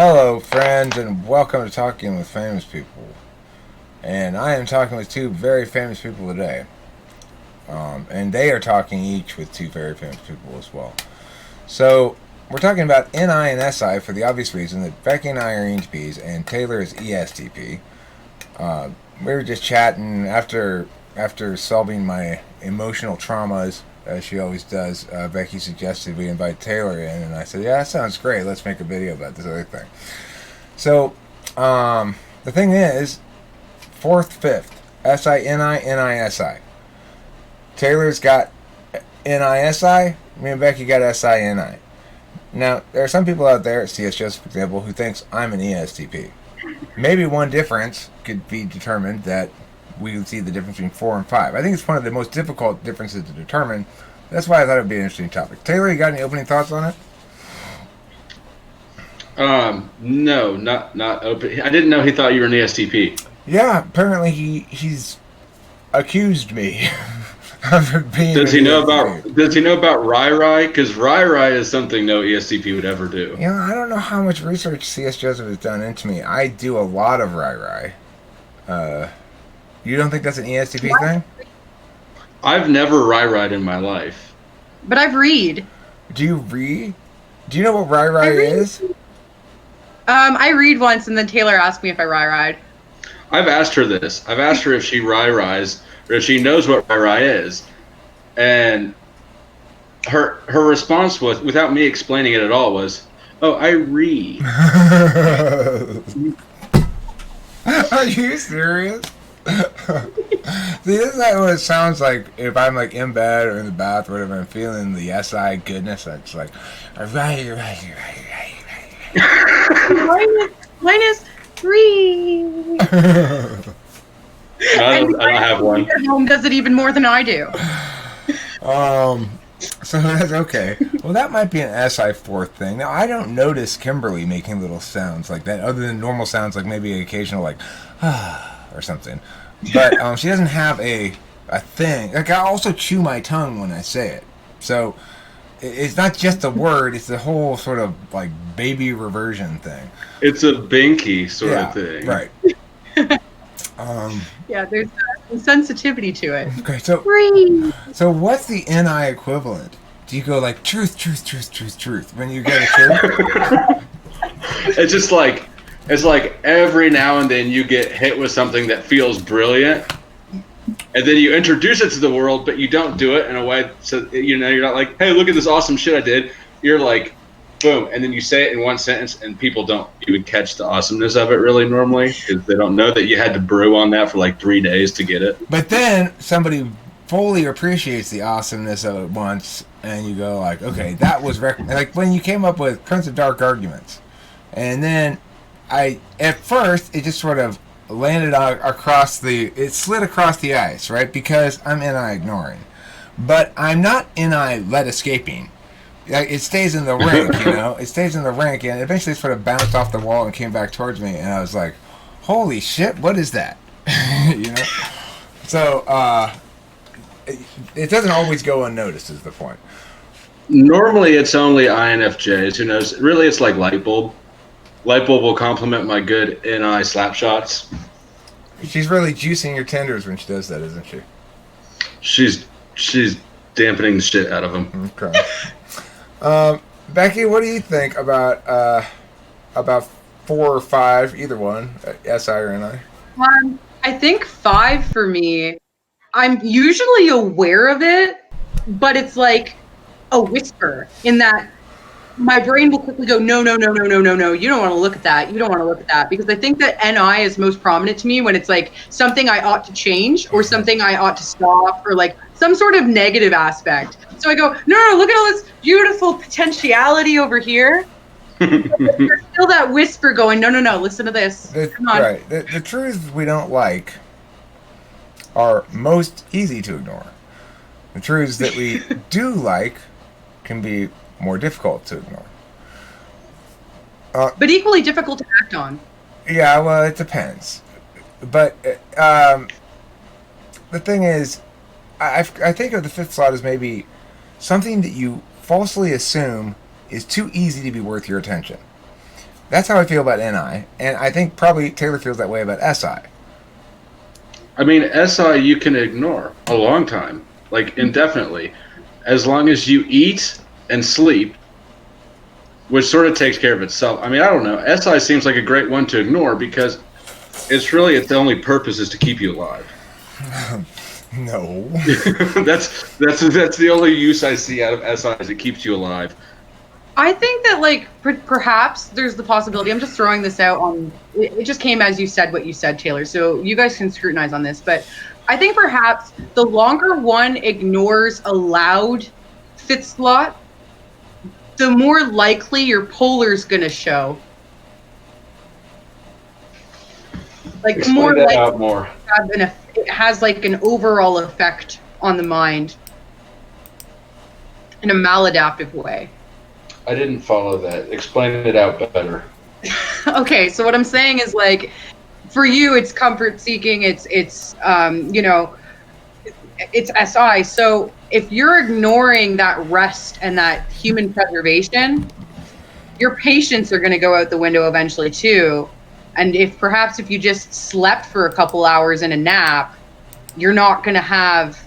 Hello, friends, and welcome to Talking with Famous People. And I am talking with two very famous people today. And they are talking each with two very famous people as well. So, we're talking about NI and SI for the obvious reason that Becky and I are ENTPs and Taylor is ESTP. We were just chatting after solving my emotional traumas, as she always does. Becky suggested we invite Taylor in, and I said, yeah, that sounds great. Let's make a video about this other thing. So, the thing is, 4th, 5th, SI-NI, NI-SI. Taylor's got NI-SI, me and Becky got SI-NI. Now, there are some people out there, CS Joseph, for example, who thinks I'm an ESTP. Maybe one difference could be determined that we would see the difference between 4 and 5. I think it's one of the most difficult differences to determine. That's why I thought it would be an interesting topic. Taylor, you got any opening thoughts on it? No, not open. I didn't know he thought you were an ESTP. Yeah, apparently he's accused me of being. Does he know about Rai? Because Rai is something no ESTP would ever do. Yeah, I don't know how much research CS Joseph has done into me. I do a lot of Rai. You don't think that's an ESTP thing? I've never Rai in my life. But I've read. Do you read? Do you know what Rai is? I read once, and then Taylor asked me if I Rai. I've asked her this. I've asked her if she Rais or if she knows what Rai is, and her response was, without me explaining it at all, was, "Oh, I read." Are you serious? See, this is what it sounds like if I'm like in bed or in the bath or whatever. I'm feeling the SI goodness. It's like, right. Mine is 3. I don't have one. Home does it even more than I do. So that's okay. Well, that might be an SI4 thing. Now, I don't notice Kimberly making little sounds like that, other than normal sounds like maybe an occasional like, or something. But she doesn't have a thing. Like, I also chew my tongue when I say it. So it's not just a word, it's the whole sort of like baby reversion thing. It's a binky sort of thing. Right. Yeah, there's some sensitivity to it. Okay, so what's the NI equivalent? Do you go like truth when you get a truth? It's just like, it's like every now and then you get hit with something that feels brilliant, and then you introduce it to the world, but you don't do it in a way so you're not like, hey, look at this awesome shit I did. You're like, boom, and then you say it in one sentence, and people don't even catch the awesomeness of it really normally because they don't know that you had to brew on that for like 3 days to get it. But then somebody fully appreciates the awesomeness of it once, and you go like, okay, that was like when you came up with Prince of Dark Arguments, and then at first it just sort of landed it slid across the ice, right? Because I'm NI ignoring, but I'm not NI let escaping. It stays in the rink, It stays in the rink, and eventually it sort of bounced off the wall and came back towards me, and I was like, holy shit, what is that? So, it doesn't always go unnoticed, is the point. Normally it's only INFJs. Who knows? Really, it's like light bulb. Light bulb will complement my good NI slap shots. She's really juicing your tenders when she does that, isn't she? She's dampening the shit out of them. Okay. Becky, what do you think about 4 or 5, either one, SI or NI? I think 5 for me. I'm usually aware of it, but it's like a whisper in that my brain will quickly go, no, you don't want to look at that, because I think that NI is most prominent to me when it's like something I ought to change or something I ought to stop or like some sort of negative aspect. So I go, no, look at all this beautiful potentiality over here. There's still that whisper going, no, listen to this. Come on. Right. The truths we don't like are most easy to ignore. The truths that we do like can be more difficult to ignore. But equally difficult to act on. Yeah, well, it depends. But the thing is, I think of the 5th slot as maybe something that you falsely assume is too easy to be worth your attention. That's how I feel about NI, and I think probably Taylor feels that way about SI. I mean, SI you can ignore a long time, like indefinitely, as long as you eat and sleep, which sort of takes care of itself. I mean, I don't know. SI seems like a great one to ignore because its only purpose is to keep you alive. No. that's the only use I see out of SI is it keeps you alive. I think that like perhaps there's the possibility. I'm just throwing this out on. It just came as you said what you said, Taylor. So you guys can scrutinize on this, but I think perhaps the longer one ignores a loud fit slot, the more likely your polar's going to show. Like the Explain more that likely out more. it has like an overall effect on the mind in a maladaptive way. I didn't follow that. Explain it out better. Okay, so what I'm saying is like, for you, it's comfort seeking. It's you know, it's SI. So if you're ignoring that rest and that human preservation, your patients are going to go out the window eventually too. And if you just slept for a couple hours in a nap, you're not going to have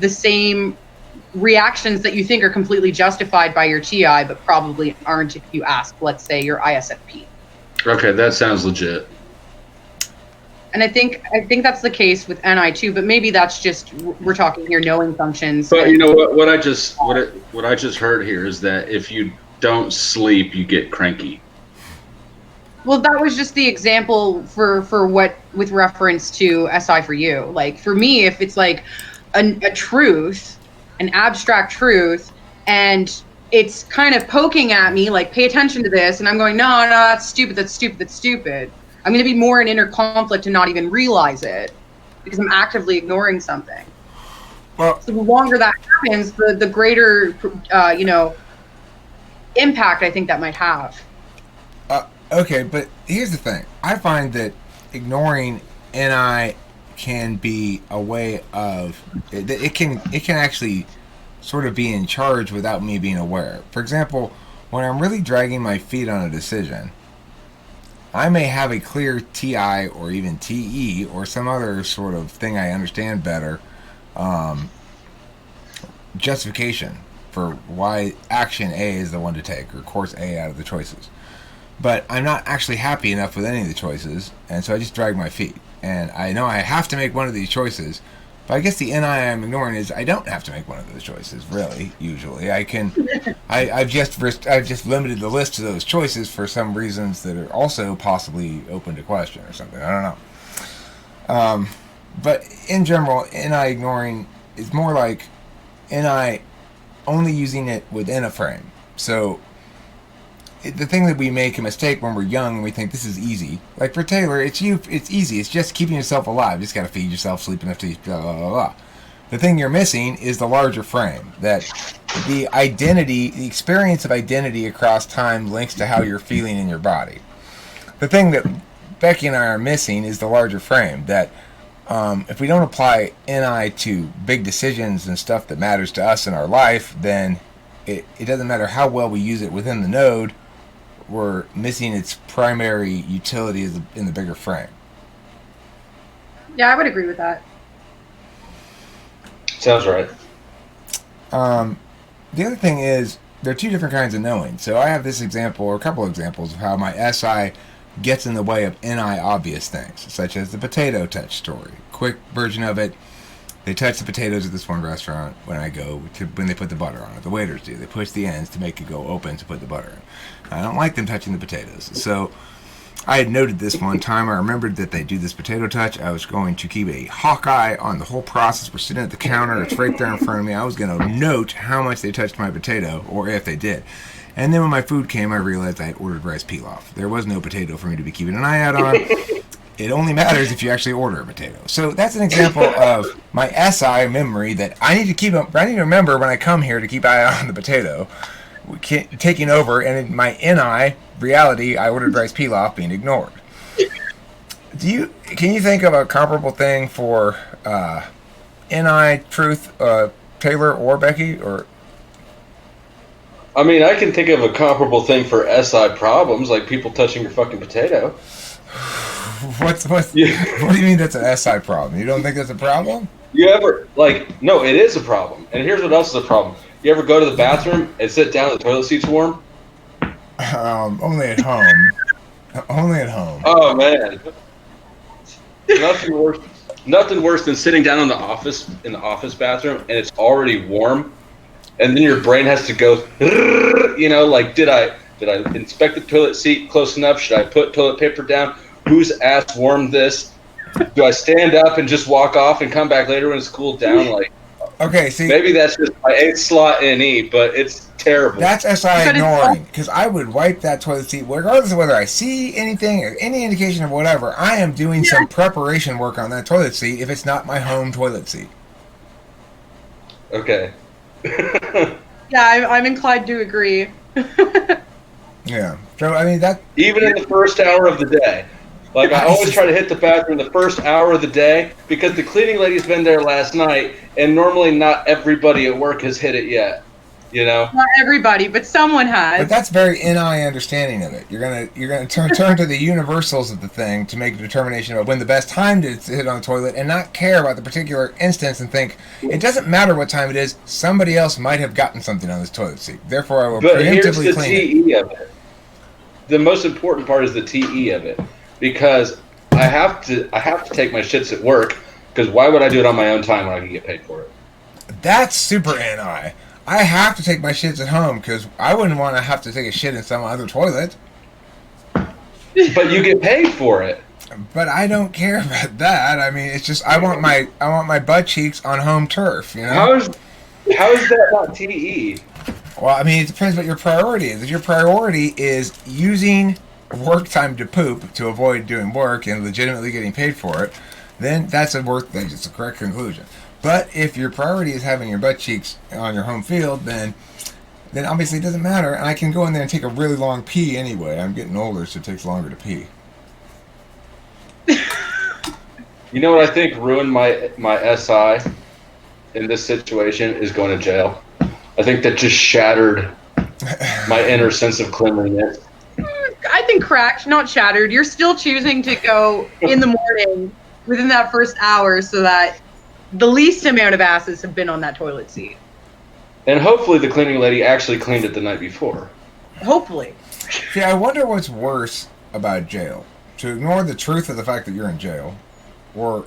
the same reactions that you think are completely justified by your TI, but probably aren't if you ask, let's say, your ISFP. Okay, that sounds legit. And I think that's the case with NI too, but maybe that's just, we're talking here knowing functions. But you know what I just heard here is that if you don't sleep, you get cranky. Well, that was just the example for what, with reference to SI for you. Like for me, if it's like a truth, an abstract truth, and it's kind of poking at me, like, pay attention to this, and I'm going, no, that's stupid, that's stupid, that's stupid. I'm going to be more in inner conflict and not even realize it because I'm actively ignoring something. Well, so the longer that happens, the greater, impact I think that might have. Okay, but here's the thing. I find that ignoring NI can be a way of it can actually sort of be in charge without me being aware. For example, when I'm really dragging my feet on a decision, I may have a clear TI or even TE or some other sort of thing I understand better, justification for why action A is the one to take, or course A out of the choices. But I'm not actually happy enough with any of the choices, and so I just drag my feet. And I know I have to make one of these choices, but I guess the NI I'm ignoring is I don't have to make one of those choices, really, usually. I've just limited the list to those choices for some reasons that are also possibly open to question or something. I don't know. But in general, NI ignoring is more like NI only using it within a frame. So the thing that we make a mistake when we're young and we think this is easy, like for Taylor, it's easy. It's just keeping yourself alive. You just got to feed yourself, sleep enough to eat, blah, blah, blah, blah. The thing you're missing is the larger frame, that the experience of identity across time links to how you're feeling in your body. The thing that Becky and I are missing is the larger frame, that if we don't apply NI to big decisions and stuff that matters to us in our life, then it doesn't matter how well we use it within the node, we're missing its primary utility in the bigger frame. Yeah, I would agree with that. Sounds right. The other thing is, there are two different kinds of knowing. So I have this example, or a couple of examples, of how my SI gets in the way of NI obvious things, such as the potato touch story. Quick version of it: they touch the potatoes at this one restaurant when they put the butter on it. The waiters do. They push the ends to make it go open to put the butter in. I don't like them touching the potatoes. So I had noted this one time. I remembered that they do this potato touch. I was going to keep a hawk eye on the whole process. We're sitting at the counter. It's right there in front of me. I was going to note how much they touched my potato, or if they did. And then when my food came, I realized I had ordered rice pilaf. There was no potato for me to be keeping an eye out on. It only matters if you actually order a potato. So that's an example of my SI memory that I need to remember when I come here to keep an eye on the potato taking over, and in my NI reality, I ordered rice pilaf being ignored. Can you think of a comparable thing for NI truth, Taylor or Becky? Or I mean, I can think of a comparable thing for SI problems, like people touching your fucking potato. What do you mean that's an SI problem? You don't think that's a problem? You ever, like, no, it is a problem. And here's what else is a problem. You ever go to the bathroom and sit down and the toilet seat's warm? Only at home. Only at home. Oh, man. Nothing worse than sitting down in the office bathroom and it's already warm, and then your brain has to go, like, did I inspect the toilet seat close enough? Should I put toilet paper down? Whose ass warmed this? Do I stand up and just walk off and come back later when it's cooled down? Like, okay, see, maybe that's just my 8th slot NE, but it's terrible. That's SI ignoring, because I would wipe that toilet seat regardless of whether I see anything or any indication of whatever. I am doing some preparation work on that toilet seat if it's not my home toilet seat. Okay. Yeah, I'm inclined to agree. Yeah. So, I mean, that... Even in the first hour of the day. Like, I always try to hit the bathroom the first hour of the day because the cleaning lady's been there last night, and normally not everybody at work has hit it yet. You know? Not everybody, but someone has. But that's very NI understanding of it. You're gonna turn to the universals of the thing to make a determination about when the best time to hit on the toilet, and not care about the particular instance and think it doesn't matter what time it is. Somebody else might have gotten something on this toilet seat. Therefore, I will preemptively clean it. But here's the TE of it. The most important part is the TE of it, because I have to take my shits at work. Because why would I do it on my own time when I can get paid for it? That's super NI. I have to take my shits at home because I wouldn't want to have to take a shit in some other toilet. But you get paid for it. But I don't care about that. I mean, it's just I want my butt cheeks on home turf. You know. How is that not TE? Well, I mean, it depends what your priority is. If your priority is using work time to poop to avoid doing work and legitimately getting paid for it, then that's it's a correct conclusion. But if your priority is having your butt cheeks on your home field, then obviously it doesn't matter, and I can go in there and take a really long pee anyway. I'm getting older, so it takes longer to pee. You know what I think ruined my SI in this situation is going to jail. I think that just shattered my inner sense of cleanliness. I think cracked, not shattered. You're still choosing to go in the morning within that first hour so that the least amount of asses have been on that toilet seat. And hopefully the cleaning lady actually cleaned it the night before. Hopefully. See, I wonder what's worse about jail. To ignore the truth of the fact that you're in jail, or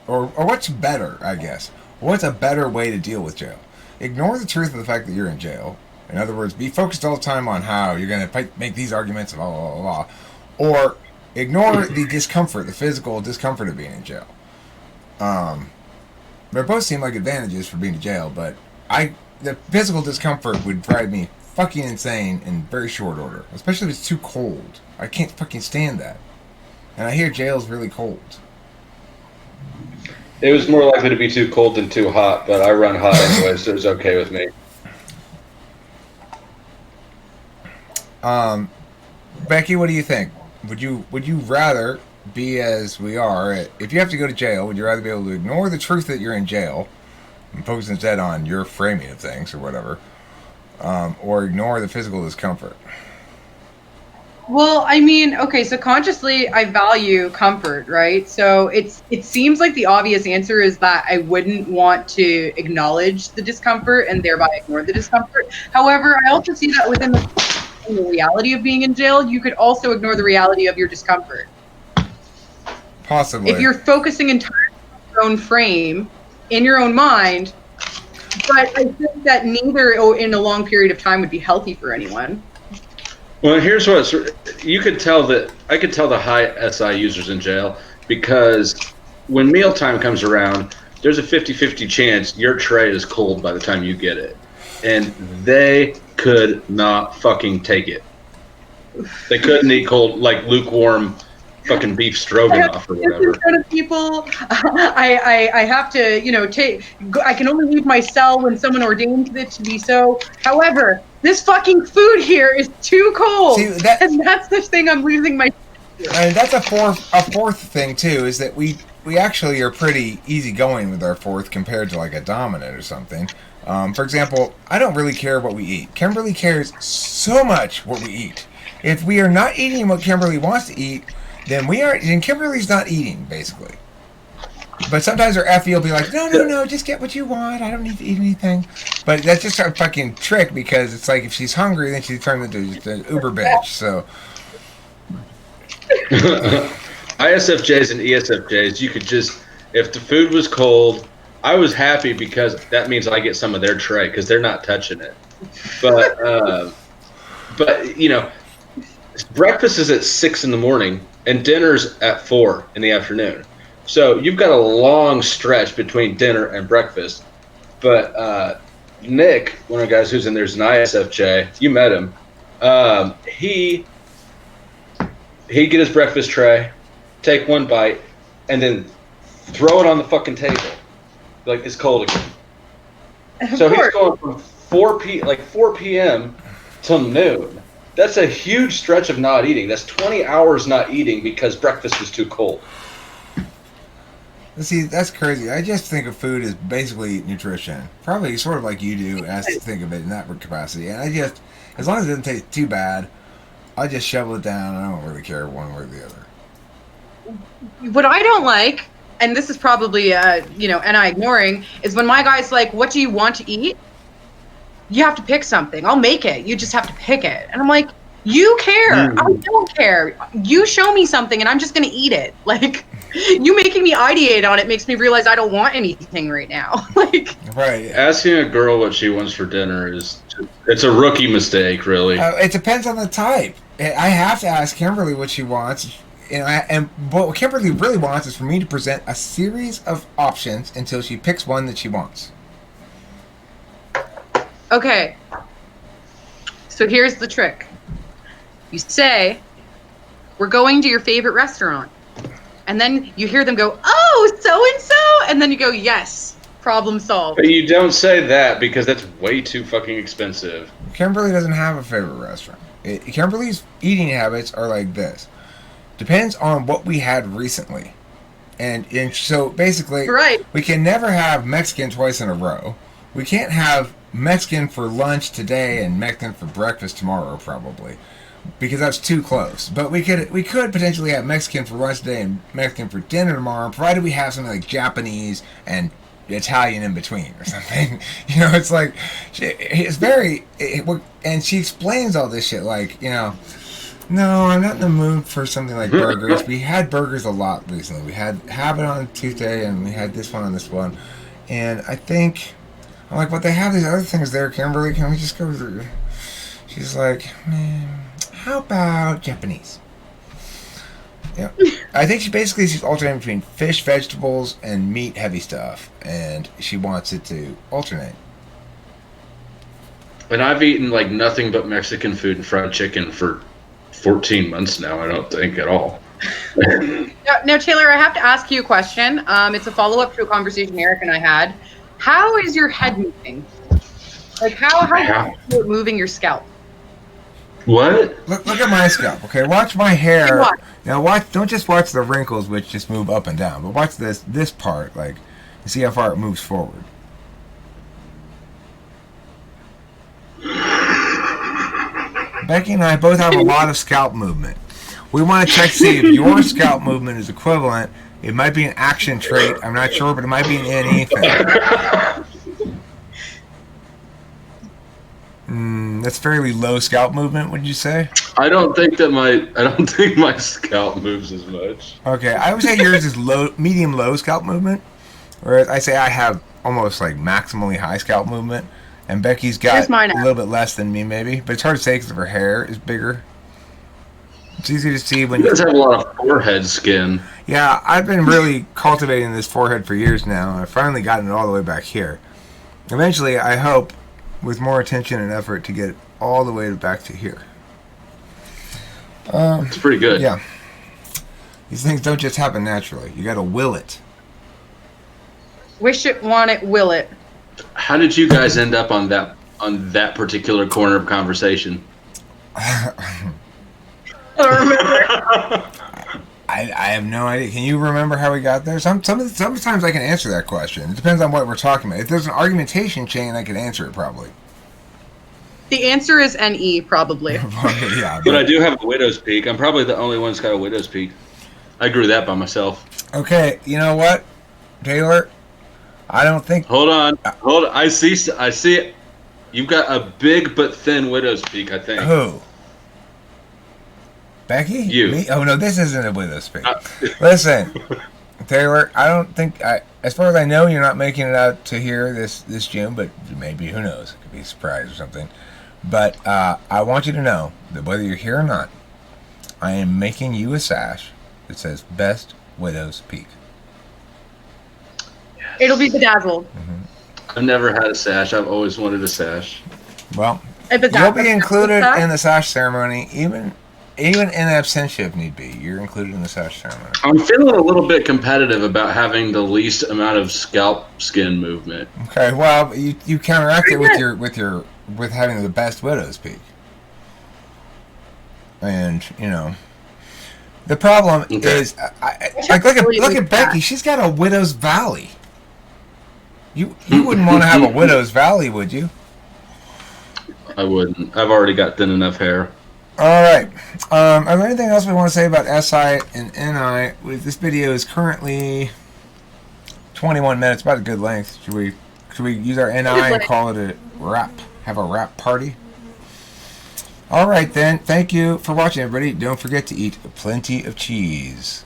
what's better, I guess. What's a better way to deal with jail? Ignore the truth of the fact that you're in jail. In other words, be focused all the time on how you're going to make these arguments and blah, blah, blah, blah. Or ignore the discomfort, the physical discomfort of being in jail. They both seem like advantages for being in jail, but the physical discomfort would drive me fucking insane in very short order. Especially if it's too cold. I can't fucking stand that. And I hear jail's really cold. It was more likely to be too cold than too hot, but I run hot anyway, so it's okay with me. Becky, what do you think? Would you rather be as we are? If you have to go to jail, would you rather be able to ignore the truth that you're in jail and focus instead on your framing of things or whatever, or ignore the physical discomfort? Well, I mean, okay, so consciously I value comfort, right? So it seems like the obvious answer is that I wouldn't want to acknowledge the discomfort and thereby ignore the discomfort. However, I also see that within the reality of being in jail, you could also ignore the reality of your discomfort. Possibly. If you're focusing entirely on your own frame, in your own mind, but I think that neither in a long period of time would be healthy for anyone. Well, here's what you could tell that I could tell the high SI users in jail, because when mealtime comes around, there's a 50-50 chance your tray is cold by the time you get it. And they could not fucking take it. They couldn't eat cold, like lukewarm fucking beef stroganoff or whatever. In front of people, I have to, I can only leave my cell when someone ordains it to be so. However, this fucking food here is too cold. See, and that's the thing I'm losing my. And that's a fourth thing too, is that we actually are pretty easygoing with our fourth compared to like a dominant or something. For example, I don't really care what we eat. Kimberly cares so much what we eat. If we are not eating what Kimberly wants to eat, then Kimberly's not eating, basically. But sometimes her Effie will be like, no, just get what you want. I don't need to eat anything. But that's just a fucking trick, because it's like if she's hungry, then she turns into just an uber bitch. So ISFJs and ESFJs, you could just, if the food was cold, I was happy because that means I get some of their tray because they're not touching it. But you know, breakfast is at 6 in the morning and dinner's at 4 in the afternoon. So you've got a long stretch between dinner and breakfast. But Nick, one of the guys who's in there, is an ISFJ. You met him. He'd get his breakfast tray, take one bite, and then throw it on the fucking table. Like, it's cold again. So he's going from 4 p.m. till noon. That's a huge stretch of not eating. That's 20 hours not eating because breakfast was too cold. see, that's crazy. I just think of food as basically nutrition. Probably sort of like you do, as to think of it in that capacity. And I just, as long as it doesn't taste too bad, I just shovel it down. I don't really care one way or the other. What I don't like, and this is probably, and I ignoring, is when my guy's like, what do you want to eat? You have to pick something. I'll make it. You just have to pick it. And I'm like, you care. I don't care. You show me something and I'm just going to eat it. Like, you making me ideate on it makes me realize I don't want anything right now. Like, right. Asking a girl what she wants for dinner it's a rookie mistake, really. It depends on the type. I have to ask Kimberly what she wants. And what Kimberly really wants is for me to present a series of options until she picks one that she wants. okay. So here's the trick. You say, we're going to your favorite restaurant. And then you hear them go, oh, so-and-so. And then you go, yes, problem solved. But you don't say that because that's way too fucking expensive. Kimberly doesn't have a favorite restaurant. Kimberly's eating habits are like this. Depends on what we had recently. And so basically, Right. we can never have Mexican twice in a row. We can't have Mexican for lunch today and Mexican for breakfast tomorrow, probably, because that's too close. But we could potentially have Mexican for lunch today and Mexican for dinner tomorrow, provided we have something like Japanese and Italian in between or something. You know, it's like, it's very, and she explains all this shit like, you know, no, I'm not in the mood for something like burgers. We had burgers a lot recently. We had Habit on Tuesday, and we had this one on this one. And I think, I'm like, but they have these other things there, Kimberly. Can we just go through? She's like, man, how about Japanese? Yeah. I think she's alternating between fish, vegetables, and meat, heavy stuff. And she wants it to alternate. And I've eaten like nothing but Mexican food and fried chicken for 14 months now, I don't think at all. Now, Taylor, I have to ask you a question. It's a follow-up to a conversation Eric and I had. How is your head moving? Like, how is it moving your scalp? What? Look at my scalp, okay? Watch my hair. Now don't just watch the wrinkles, which just move up and down, but watch this part, like, and see how far it moves forward. Becky and I both have a lot of scalp movement. We want to check to see if your scalp movement is equivalent. It might be an action trait. I'm not sure, but it might be in anything. That's fairly low scalp movement, would you say? I don't think my scalp moves as much. Okay, I would say yours is medium low scalp movement, whereas I say I have almost like maximally high scalp movement. And Becky's got a little bit less than me, maybe. But it's hard to say because her hair is bigger. It's easy to see when you guys have a lot of forehead skin. Yeah, I've been really cultivating this forehead for years now. I've finally gotten it all the way back here. Eventually, I hope, with more attention and effort, to get it all the way back to here. It's pretty good. Yeah. These things don't just happen naturally. You got to will it. Wish it, want it, will it. How did you guys end up on that particular corner of conversation? I don't remember. I have no idea. Can you remember how we got there? Sometimes I can answer that question. It depends on what we're talking about. If there's an argumentation chain, I could answer it probably. The answer is NE, probably. Yeah, But I do have a widow's peak. I'm probably the only one that's got a widow's peak. I grew that by myself. Okay, you know what, Taylor? I don't think. Hold on. I see it. You've got a big but thin widow's peak, I think. Who? Becky? You. Me? Oh no, this isn't a widow's peak. Listen, Taylor. I don't think. As far as I know, you're not making it out to here this June, but maybe, who knows? It could be a surprise or something. But I want you to know that whether you're here or not, I am making you a sash that says Best Widow's Peak. It'll be bedazzled. I've never had a sash. I've always wanted a sash. Well, You'll you'll be included in the sash ceremony, even in absentia if need be. You're included in the sash ceremony. I'm feeling a little bit competitive about having the least amount of scalp skin movement. Okay, well, you counteract it with having the best widow's peak. And, you know, the problem is, look at Becky. She's got a widow's valley. You wouldn't want to have a widow's valley, would you? I wouldn't. I've already got thin enough hair. All right. Are there anything else we want to say about SI and NI? This video is currently 21 minutes, about a good length. Should we use our NI and call it a wrap? Have a wrap party? All right, then. Thank you for watching, everybody. Don't forget to eat plenty of cheese.